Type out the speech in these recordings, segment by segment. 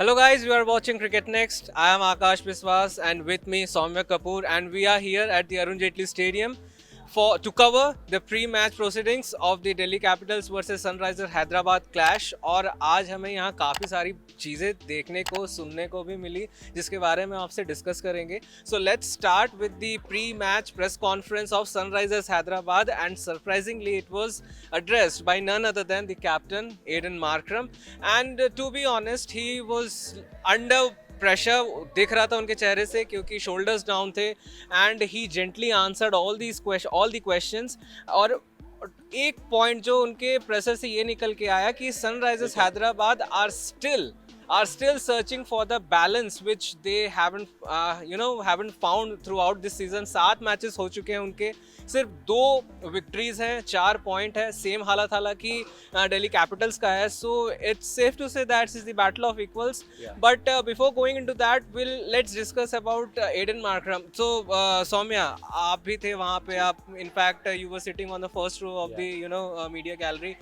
Hello guys, you are watching Cricket Next. I am Akash Biswas and with me Soumya Kapoor, and we are here at the Arun Jaitley Stadium to cover the pre-match proceedings of the Delhi Capitals versus Sunrisers Hyderabad clash. और आज हमें यहाँ काफ़ी सारी चीज़ें देखने को सुनने को भी मिली जिसके बारे में आपसे डिस्कस करेंगे. So let's start with the pre-match press conference of Sunrisers Hyderabad, and surprisingly it was addressed by none other than the captain Aiden Markram. And to be honest, he was under pressure दिख रहा था उनके चेहरे से क्योंकि shoulders down थे. And he gently answered all the questions. और एक पॉइंट जो उनके प्रेशर से ये निकल के आया कि Sunrisers Hyderabad are still searching for the balance which they haven't found throughout this season. 7 matches हो चुके हैं उनके, सिर्फ 2 विक्ट्रीज हैं, 4 पॉइंट है. सेम हालत हालांकि दिल्ली कैपिटल्स का है. So it's safe to say that is the battle of equals. But before going into that let's discuss about Aiden Markram. So Saumya, आप भी थे वहाँ पे. आप in fact you were sitting on the first row of the media gallery.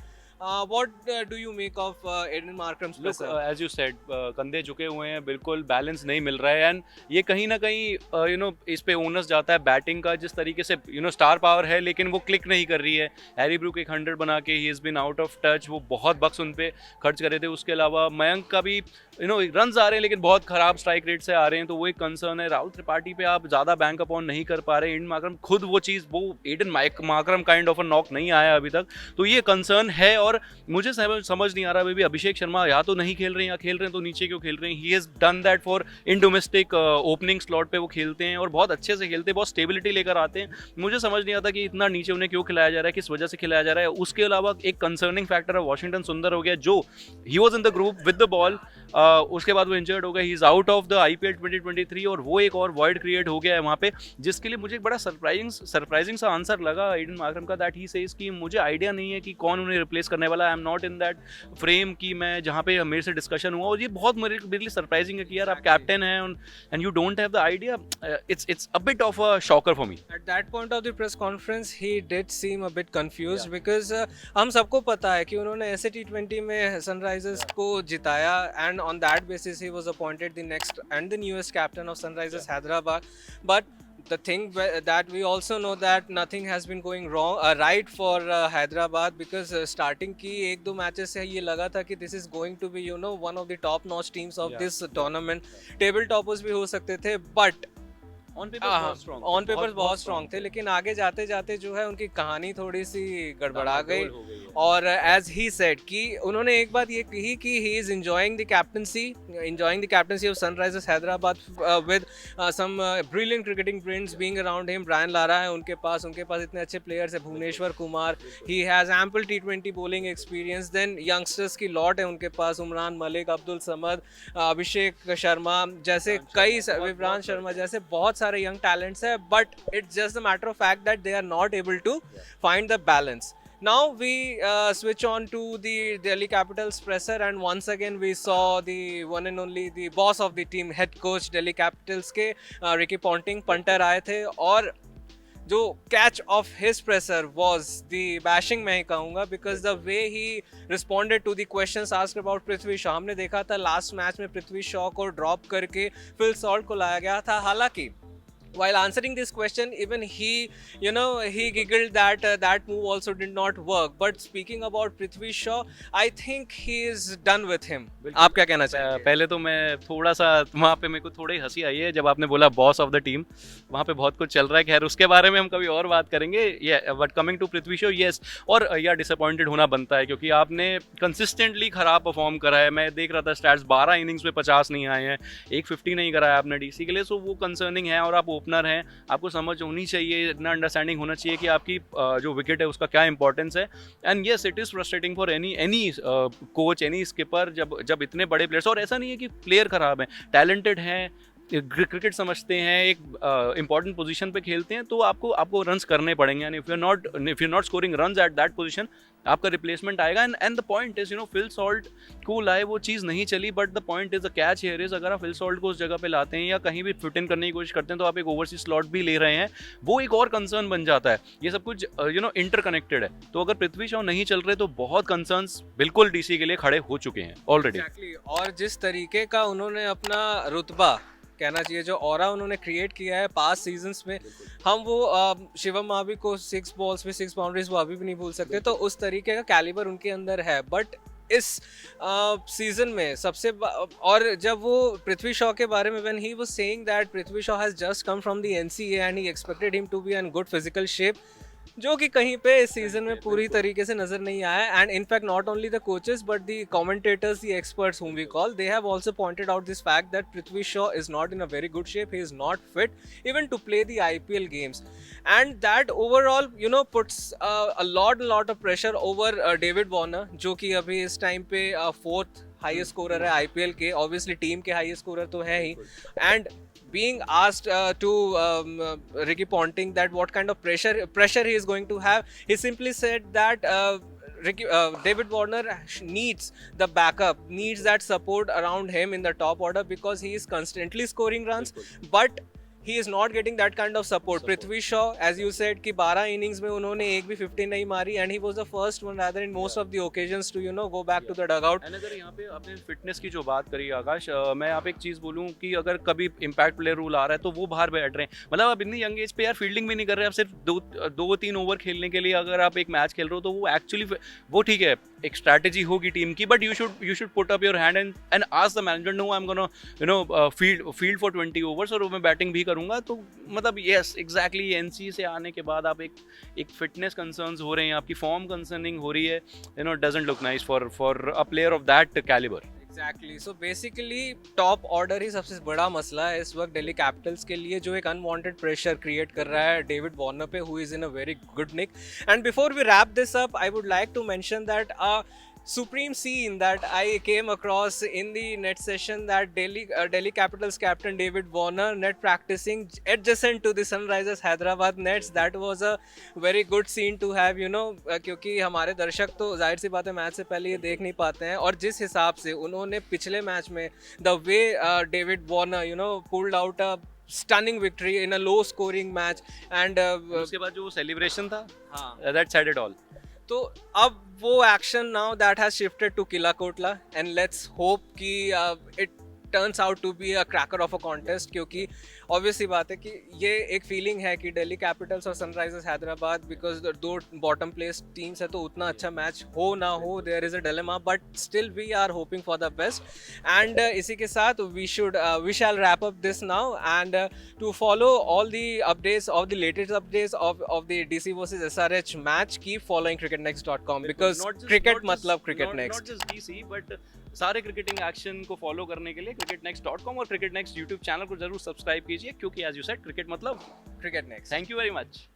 What do you make of Aiden Markram's presser? Look, as you said, कंधे झुके हुए हैं, बिल्कुल बैलेंस नहीं मिल रहा है. एंड ये कहीं ना कहीं इस पे ओनस जाता है बैटिंग का. जिस तरीके से स्टार पावर है लेकिन वो क्लिक नहीं कर रही है. हैरी ब्रूक एक 100 बना के he is been out of touch. वो बहुत बक्स उन पे खर्च करे थे. उसके अलावा मयंक का भी रन्स आ रहे हैं लेकिन बहुत ख़राब स्ट्राइक रेट से आ रहे हैं, तो वो एक कंसर्न है. राहुल त्रिपाठी पे आप ज़्यादा बैंक अपॉन नहीं कर पा रहे. एडन मार्करम खुद वो Aiden Markram kind of a knock नहीं आया अभी तक, तो ये कंसर्न है. और मुझे समझ नहीं आ रहा अभी अभिषेक शर्मा या तो नहीं खेल रहे हैं या खेल रहे हैं तो नीचे क्यों खेल रहे हैं. He has done that for in domestic opening slot पे वो खेलते हैं और बहुत अच्छे से खेलते हैं, बहुत स्टेबिलिटी लेकर आते हैं. मुझे समझ नहीं आता कि इतना नीचे उन्हें क्यों खिलाया जा रहा है, किस वजह से खिलाया जा रहा है. उसके अलावा एक कंसर्निंग फैक्टर है वॉशिंगटन सुंदर हो गया, जो he was in the group with the ball. उसके बाद वो इंजर्ड हो गया. He is out of the IPL 2023 और वो एक और वॉइड क्रिएट हो गया है वहाँ पे, जिसके लिए मुझे एक बड़ा सरप्राइजिंग सा आंसर लगा एडन मार्करम का. दैट ही सेज कि मुझे आइडिया नहीं है कि कौन उन्हें रिप्लेस करने वाला. I am not in that frame कि मैं जहाँ पे मेरे से डिस्कशन हुआ. और ये बहुत मेरे लिए सरप्राइजिंग है कि यार आप कैप्टन हैं and you don't have the idea. It's a bit of a shocker for me. At that point of the press conference, he did seem a bit confused because हम सबको पता है कि उन्होंने ऐसे T20 में सनराइजर्स को जिताया, and on that basis he was appointed the next and the newest captain of Sunrisers Hyderabad. But the thing that we also know that nothing has been going right for Hyderabad, because starting की 1-2 matches से ये लगा था कि this is going to be one of the top notch teams of this tournament. Table toppers भी हो सकते थे, but ऑन पेपर बहुत स्ट्रॉन्ग थे. लेकिन आगे जाते जाते जो है उनकी कहानी थोड़ी सी गड़बड़ा गई. और एज ही सेड कि उन्होंने एक बात ये कही कि he is enjoying the captaincy of Sunrisers Hyderabad with some brilliant cricketing brains being around him. Brian Lara है उनके पास इतने अच्छे प्लेयर्स है. Bhuvneshwar Kumar, he has ample T20 bowling experience. Then youngsters की लॉट है उनके पास. उमरान मलिक, अब्दुल समद, अभिषेक शर्मा जैसे विवरान शर्मा जैसे बहुत सारे young talents है. But it's just a matter of fact that they are not able to find the balance. Now we switch on to the Delhi Capitals presser, and once again we saw the one and only the boss of the team, head coach Delhi Capitals के Ricky Ponting, Punter आए थे. और जो catch of his presser was the bashing, मैं ही कहूँगा, because the way he responded to the questions asked about Prithvi Shaw. हमने देखा था लास्ट मैच में पृथ्वी शॉ को ड्रॉप करके फिल सॉल्ट को लाया गया था. हालांकि while answering this question, even he giggled that that move also did not work. But speaking about Prithvi Shaw, I think he is done with him. आप क्या कहना चाहेंगे? पहले तो मैं थोड़ा सा वहाँ पे मेरे को थोड़ी हंसी आई है जब आपने बोला बॉस ऑफ द टीम. वहाँ पे बहुत कुछ चल रहा है, खैर उसके बारे में हम कभी और बात करेंगे. But coming to Prithvi Shaw, yes, और या डिसअपॉइंटेड होना बनता है क्योंकि आपने कंसिस्टेंटली खराब परफॉर्म करा है. मैं देख रहा था स्टैट्स, 12 इनिंग्स में 50 नहीं आए हैं, 150 नहीं कराया आपने DC के लिए. सो वो कंसर्निंग है. और आप ओपनर हैं, आपको समझ होनी चाहिए, इतना अंडरस्टैंडिंग होना चाहिए कि आपकी जो विकेट है उसका क्या इंपॉर्टेंस है. And yes, it is frustrating for any coach, any skipper, जब इतने बड़े प्लेयर्स, और ऐसा नहीं है कि प्लेयर खराब हैं, टैलेंटेड हैं, क्रिकेट समझते हैं, एक इंपॉर्टेंट पोजीशन पे खेलते हैं, तो आपको रन्स करने पड़ेंगे, and if you not scoring runs at that position, आपका रिप्लेसमेंट आएगा। And the point is, Phil Salt को लाए, वो चीज़ नहीं चली, but the point is, the catch here is, अगर आप फिल सॉल्ट को उस जगह पे लाते हैं या कहीं भी फिट इन करने की कोशिश करते हैं, तो आप एक ओवरसीज स्लॉट भी ले रहे हैं, वो एक और कंसर्न बन जाता है। ये सब कुछ इंटरकनेक्टेड है। तो अगर पृथ्वी शॉ नहीं चल रहे, तो बहुत कंसर्न्स बिल्कुल डीसी के लिए खड़े हो चुके हैं ऑलरेडी। Exactly. और जिस तरीके का उन्होंने अपना रुतबा, कहना चाहिए, जो ऑरा उन्होंने क्रिएट किया है पास्ट सीजन्स में, हम वो शिवम मावी को 6 बॉल्स में 6 बाउंड्रीज वो अभी भी नहीं भूल सकते। तो उस तरीके का कैलिबर उनके अंदर है। बट इस सीजन में और जब वो पृथ्वी शॉ के बारे में, when he was saying that Prithvi Shaw has just come from the NCA and he expected him to be in good physical shape, जो कि कहीं पे इस सीजन में पूरी तरीके से नजर नहीं आया। And in fact not only the coaches but the commentators, the experts whom we call, they have also pointed out this fact that Prithvi Shaw is not in a very good shape. He is not fit even to play the IPL games, and that overall puts a lot of pressure over David Warner, जो कि अभी इस time पे 4th highest scorer है IPL के, obviously team के highest scorer तो है ही। And being asked to Ricky Ponting that what kind of pressure he is going to have, he simply said that David Warner needs the backup, needs that support around him in the top order, because he is constantly scoring runs, but he is not getting that kind of support. Prithvi Shaw, as you said, कि 12 innings में उन्होंने एक भी 50 नहीं मारी, and he was the first one rather in most of the occasions to go back to the dugout. And अगर यहाँ पे आपने फिटनेस की जो बात करी आकाश, मैं यहाँ पे एक चीज़ बोलूँ कि अगर कभी इम्पैक्ट प्लेयर रूल आ रहा है, तो वो बाहर बैठ रहे हैं। मतलब आप इतनी यंग एज पे यार फील्डिंग भी नहीं कर रहे, आप सिर्फ 2-3 ओवर खेलने के लिए अगर आप एक मैच खेल रहे हो, तो वो एक्चुअली वो ठीक है, एक स्ट्रैटेजी होगी टीम की, but you should put up your hand and ask the management, no I am gonna field for 20 overs, और मैं बैटिंग भी करूंगा। तो मतलब यस एग्जैक्टली, एनसी से आने के बाद आप एक फिटनेस कंसर्न्स हो रहे हैं, आपकी फॉर्म कंसर्निंग हो रही है, doesn't look nice for a player of that calibre. Exactly. So basically top order ही सबसे बड़ा मसला है इस वक्त दिल्ली कैपिटल्स के लिए, जो एक अनवांटेड प्रेशर क्रिएट कर रहा है डेविड वार्नर पे, who is in a very good nick. And before we wrap this up, I would like to mention that supreme scene that I came across in the net session, that Delhi Capitals captain David Warner net practicing adjacent to the Sunrisers Hyderabad nets. That was a very good scene to have, क्योंकि हमारे दर्शक तो जाहिर सी बात है match से पहले ये देख नहीं पाते हैं, और जिस हिसाब से उन्होंने पिछले मैच में the way David Warner pulled out a stunning victory in a low scoring match, and उसके बाद जो सेलिब्रेशन था, हाँ, that said it all. तो अब वो action now that has shifted to Kila Kotla, and let's hope कि it turns out to be a cracker of a contest, क्योंकि ऑब्वियसली बात है कि ये एक फीलिंग है कि दिल्ली कैपिटल्स और सनराइजर्स हैदराबाद, बिकॉज दो बॉटम प्लेस टीम्स है, तो उतना अच्छा मैच हो ना हो, there is a dilemma, but still we are hoping for the best. And इसी के साथ we shall wrap up this now, and to follow all the updates of the latest updates of the DC versus SRH match, keep following cricketnext.com, because cricket मतलब cricket next. Not just DC, but सारे cricketing action को follow करने के लिए cricketnext.com और cricketnext YouTube channel को जरूर subscribe कीजिए, क्योंकि एज यू सेड क्रिकेट मतलब cricket next. Thank you very much.